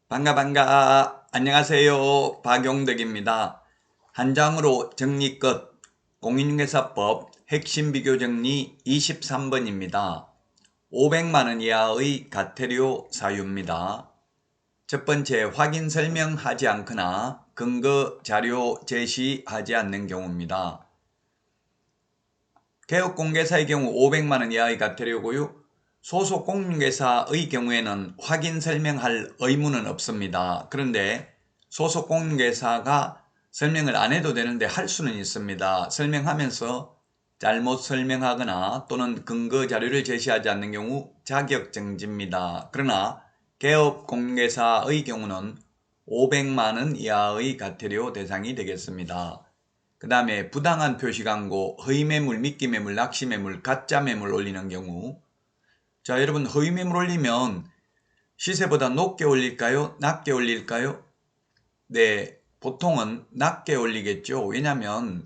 반가. 안녕하세요. 박용덕입니다. 한 장으로 정리 끝. 공인중개사법 핵심 비교 정리 23번입니다. 500만원 이하의 과태료 사유입니다. 첫 번째, 확인 설명하지 않거나 근거 자료 제시하지 않는 경우입니다. 개업공개사의 경우 500만원 이하의 과태료고요. 소속 공인중개사의 경우에는 확인 설명할 의무는 없습니다. 그런데 소속 공인중개사가 설명을 안 해도 되는데 할 수는 있습니다. 설명하면서 잘못 설명하거나 또는 근거 자료를 제시하지 않는 경우 자격정지입니다. 그러나 개업공개사의 경우는 500만원 이하의 과태료 대상이 되겠습니다. 그 다음에 부당한 표시광고, 허위매물, 미끼매물, 낚시매물, 가짜매물 올리는 경우. 자, 여러분, 허위매물 올리면 시세보다 높게 올릴까요? 낮게 올릴까요? 네, 보통은 낮게 올리겠죠. 왜냐하면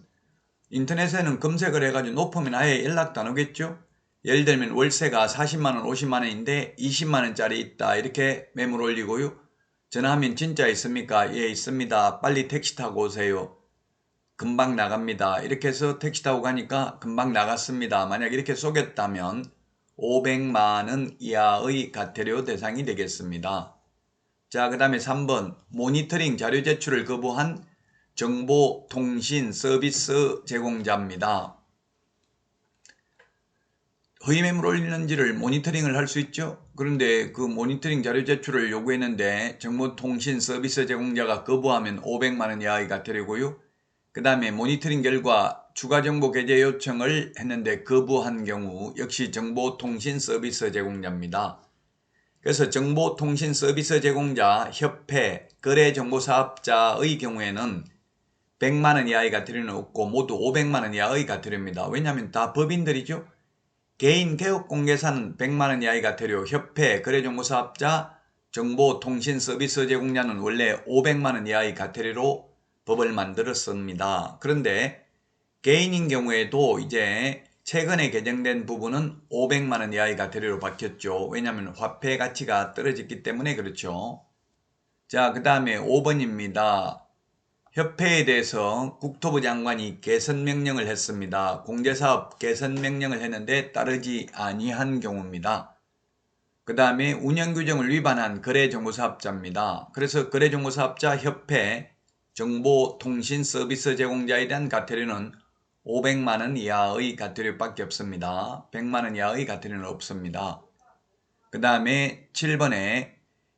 인터넷에는 검색을 해가지고 높으면 아예 연락도 안 오겠죠. 예를 들면 월세가 40만원, 50만원인데 20만원짜리 있다, 이렇게 매물 올리고요. 전화하면 진짜 있습니까? 예, 있습니다. 빨리 택시 타고 오세요. 금방 나갑니다. 이렇게 해서 택시 타고 가니까 금방 나갔습니다. 만약 이렇게 속였다면 500만원 이하의 과태료 대상이 되겠습니다. 자, 그 다음에 3번, 모니터링 자료 제출을 거부한 정보통신 서비스 제공자입니다. 허위매물 올리는지를 모니터링을 할 수 있죠. 그런데 그 모니터링 자료 제출을 요구했는데 정보통신 서비스 제공자가 거부하면 500만원 이하의 과태료고요. 그 다음에 모니터링 결과 추가 정보 게재 요청을 했는데 거부한 경우 역시 정보통신 서비스 제공자입니다. 그래서 정보통신 서비스 제공자, 협회, 거래정보사업자의 경우에는 100만원 이하의 과태료는 없고 모두 500만원 이하의 과태료입니다. 왜냐하면 다 법인들이죠. 개인 개업공개사는 100만원 이하의 과태료, 협회, 거래정보사업자, 정보통신 서비스 제공자는 원래 500만원 이하의 과태료로 법을 만들었습니다. 그런데 개인인 경우에도 이제 최근에 개정된 부분은 500만원 이하의 과태료로 바뀌었죠. 왜냐하면 화폐 가치가 떨어졌기 때문에 그렇죠. 자, 그 다음에 5번입니다. 협회에 대해서 국토부 장관이 개선명령을 했습니다. 공제사업 개선명령을 했는데 따르지 아니한 경우입니다. 그 다음에 운영규정을 위반한 거래정보사업자입니다. 그래서 거래정보사업자, 협회, 정보통신 서비스 제공자에 대한 과태료는 500만원 이하의 과태료밖에 없습니다. 100만원 이하의 과태료는 없습니다. 그 다음에 7번에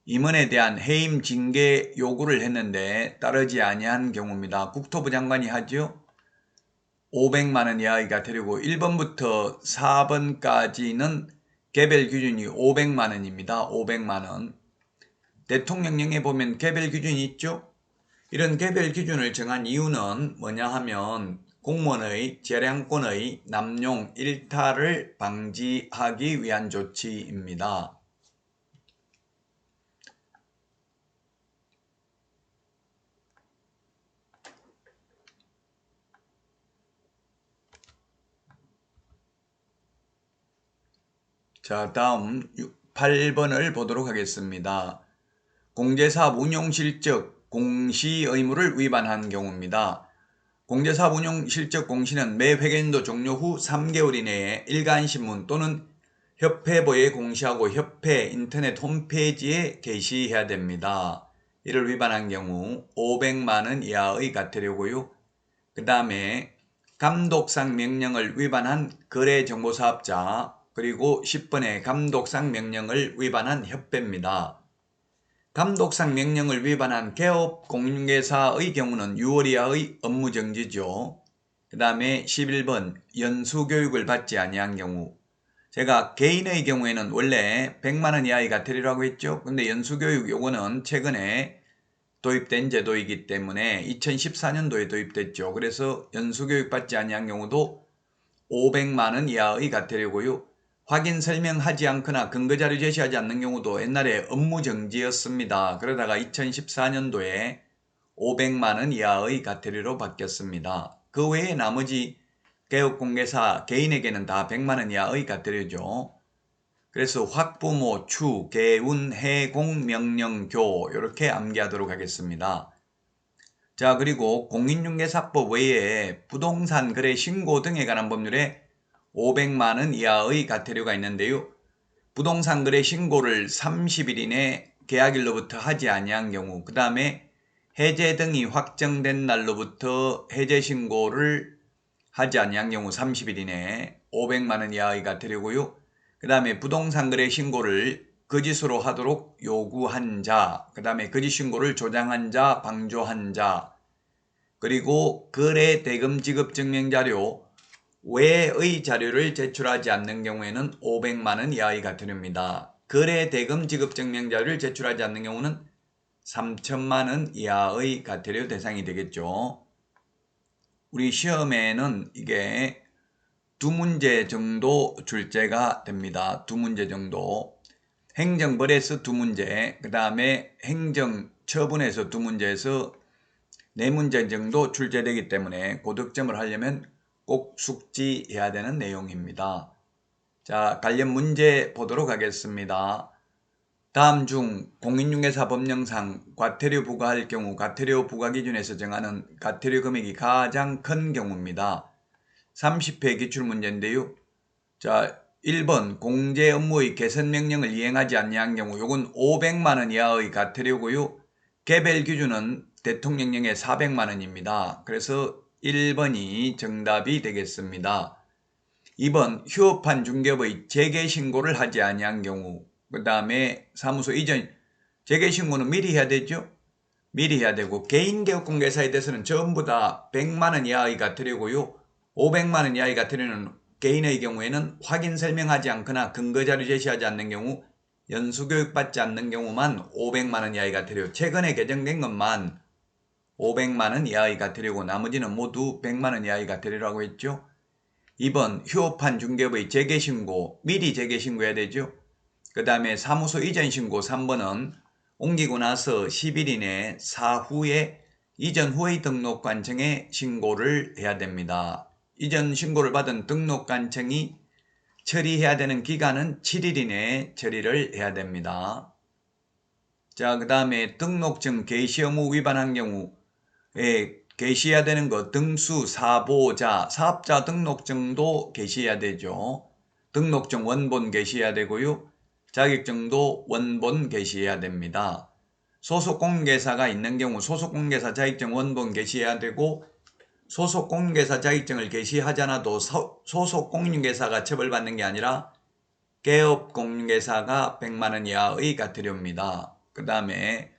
임원에 대한 해임 징계 요구를 했는데 따르지 아니한 경우입니다. 국토부 장관이 하죠. 500만원 이하의 과태료고 1번부터 4번까지는 개별 기준이 500만원입니다. 500만원. 대통령령에 보면 개별 기준이 있죠. 이런 개별 기준을 정한 이유는 뭐냐 하면 공무원의 재량권의 남용 일탈을 방지하기 위한 조치입니다. 자, 다음 8번을 보도록 하겠습니다. 공제사업 운용실적 공시 의무를 위반한 경우입니다. 공제사업 운용실적 공시는 매 회계연도 종료 후 3개월 이내에 일간신문 또는 협회보에 공시하고 협회 인터넷 홈페이지에 게시해야 됩니다. 이를 위반한 경우 500만원 이하의 과태료고요. 그 다음에 감독상 명령을 위반한 거래정보사업자, 그리고 10번에 감독상 명령을 위반한 협회입니다. 감독상 명령을 위반한 개업 공인중개사의 경우는 6월 이하의 업무정지죠. 그 다음에 11번 연수교육을 받지 아니한 경우. 제가 개인의 경우에는 원래 100만원 이하의 과태료라고 했죠. 근데 연수교육 요거는 최근에 도입된 제도이기 때문에 2014년도에 도입됐죠. 그래서 연수교육 받지 아니한 경우도 500만원 이하의 과태료고요. 확인 설명하지 않거나 근거자료 제시하지 않는 경우도 옛날에 업무정지였습니다. 그러다가 2014년도에 500만원 이하의 과태료로 바뀌었습니다. 그 외에 나머지 개업공개사 개인에게는 다 100만원 이하의 과태료죠. 그래서 확부모, 추, 개운, 해, 공, 명령, 교 이렇게 암기하도록 하겠습니다. 자, 그리고 공인중개사법 외에 부동산 거래 신고 등에 관한 법률에 500만 원 이하의 과태료가 있는데요. 부동산 거래 신고를 30일 이내 계약일로부터 하지 아니한 경우, 그 다음에 해제 등이 확정된 날로부터 해제 신고를 하지 아니한 경우 30일 이내 500만 원 이하의 과태료고요. 그 다음에 부동산 거래 신고를 거짓으로 하도록 요구한 자, 그 다음에 거짓 신고를 조장한 자, 방조한 자, 그리고 거래 대금 지급 증명 자료 외의 자료를 제출하지 않는 경우에는 500만 원 이하의 과태료입니다. 거래 대금 지급 증명 자료를 제출하지 않는 경우는 3천만 원 이하의 과태료 대상이 되겠죠. 우리 시험에는 이게 2문제 정도 출제가 됩니다. 2문제 정도. 행정벌에서 2문제, 그 다음에 행정처분에서 2문제에서 4문제 정도 출제되기 때문에 고득점을 하려면 꼭 숙지해야 되는 내용입니다. 자, 관련 문제 보도록 하겠습니다. 다음 중 공인중개사 법령상 과태료 부과할 경우 과태료 부과 기준에서 정하는 과태료 금액이 가장 큰 경우입니다. 30회 기출문제인데요. 자, 1번 공제 업무의 개선 명령을 이행하지 아니한 경우 요건 500만 원 이하의 과태료고요. 개별 기준은 대통령령에 400만 원입니다. 그래서 1번이 정답이 되겠습니다. 2번 휴업한 중개업의 재개신고를 하지 아니한 경우, 그 다음에 사무소 이전 재개신고는 미리 해야 되죠. 미리 해야 되고, 개인개업공개사에 대해서는 전부 다 100만 원 이하의 과태료고요. 500만 원 이하의 과태료는 개인의 경우에는 확인 설명하지 않거나 근거자료 제시하지 않는 경우, 연수교육받지 않는 경우만 500만 원 이하의 과태료, 최근에 개정된 것만 500만 원 이하의 과태료고 나머지는 모두 100만 원 이하의 과태료라고 했죠. 2번 휴업한 중개업의 재개신고, 미리 재개신고해야 되죠. 그 다음에 사무소 이전 신고 3번은 옮기고 나서 10일 이내 사후에 이전 후의 등록관청에 신고를 해야 됩니다. 이전 신고를 받은 등록관청이 처리해야 되는 기간은 7일 이내에 처리를 해야 됩니다. 자, 그 다음에 등록증 개시 의무 위반한 경우에 게시해야 되는 거 등수, 사보자, 사업자 등록증도 게시해야 되죠. 등록증 원본 게시해야 되고요. 자격증도 원본 게시해야 됩니다. 소속공개사가 있는 경우 소속공개사 자격증 원본 게시해야 되고, 소속공개사 자격증을 게시하지 않아도 소속공인중개사가 처벌받는 게 아니라 개업공인중개사가 100만 원 이하의 과태료입니다. 그 다음에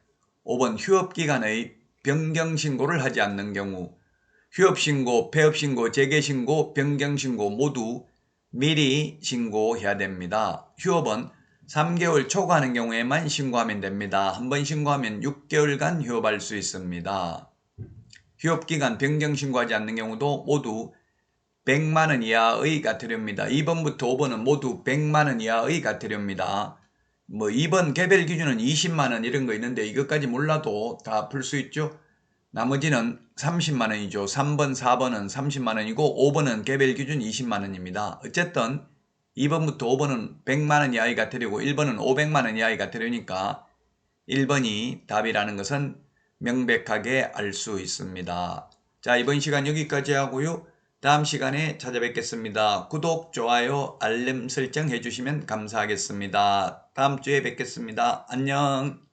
5번 휴업기간의 변경신고를 하지 않는 경우, 휴업신고, 폐업신고, 재개신고, 변경신고 모두 미리 신고해야 됩니다. 휴업은 3개월 초과하는 경우에만 신고하면 됩니다. 한 번 신고하면 6개월간 휴업할 수 있습니다. 휴업기간 변경신고하지 않는 경우도 모두 100만 원 이하의 과태료입니다. 2번부터 5번은 모두 100만 원 이하의 과태료입니다. 2번 개별 기준은 20만 원 이런 거 있는데 이것까지 몰라도 다 풀 수 있죠. 나머지는 30만 원이죠. 3번, 4번은 30만 원이고 5번은 개별 기준 20만 원입니다. 어쨌든 2번부터 5번은 100만 원 이하의 과태료고 1번은 500만 원 이하의 과태료니까 1번이 답이라는 것은 명백하게 알 수 있습니다. 자, 이번 시간 여기까지 하고요. 다음 시간에 찾아뵙겠습니다. 구독, 좋아요, 알림 설정 해주시면 감사하겠습니다. 다음 주에 뵙겠습니다. 안녕.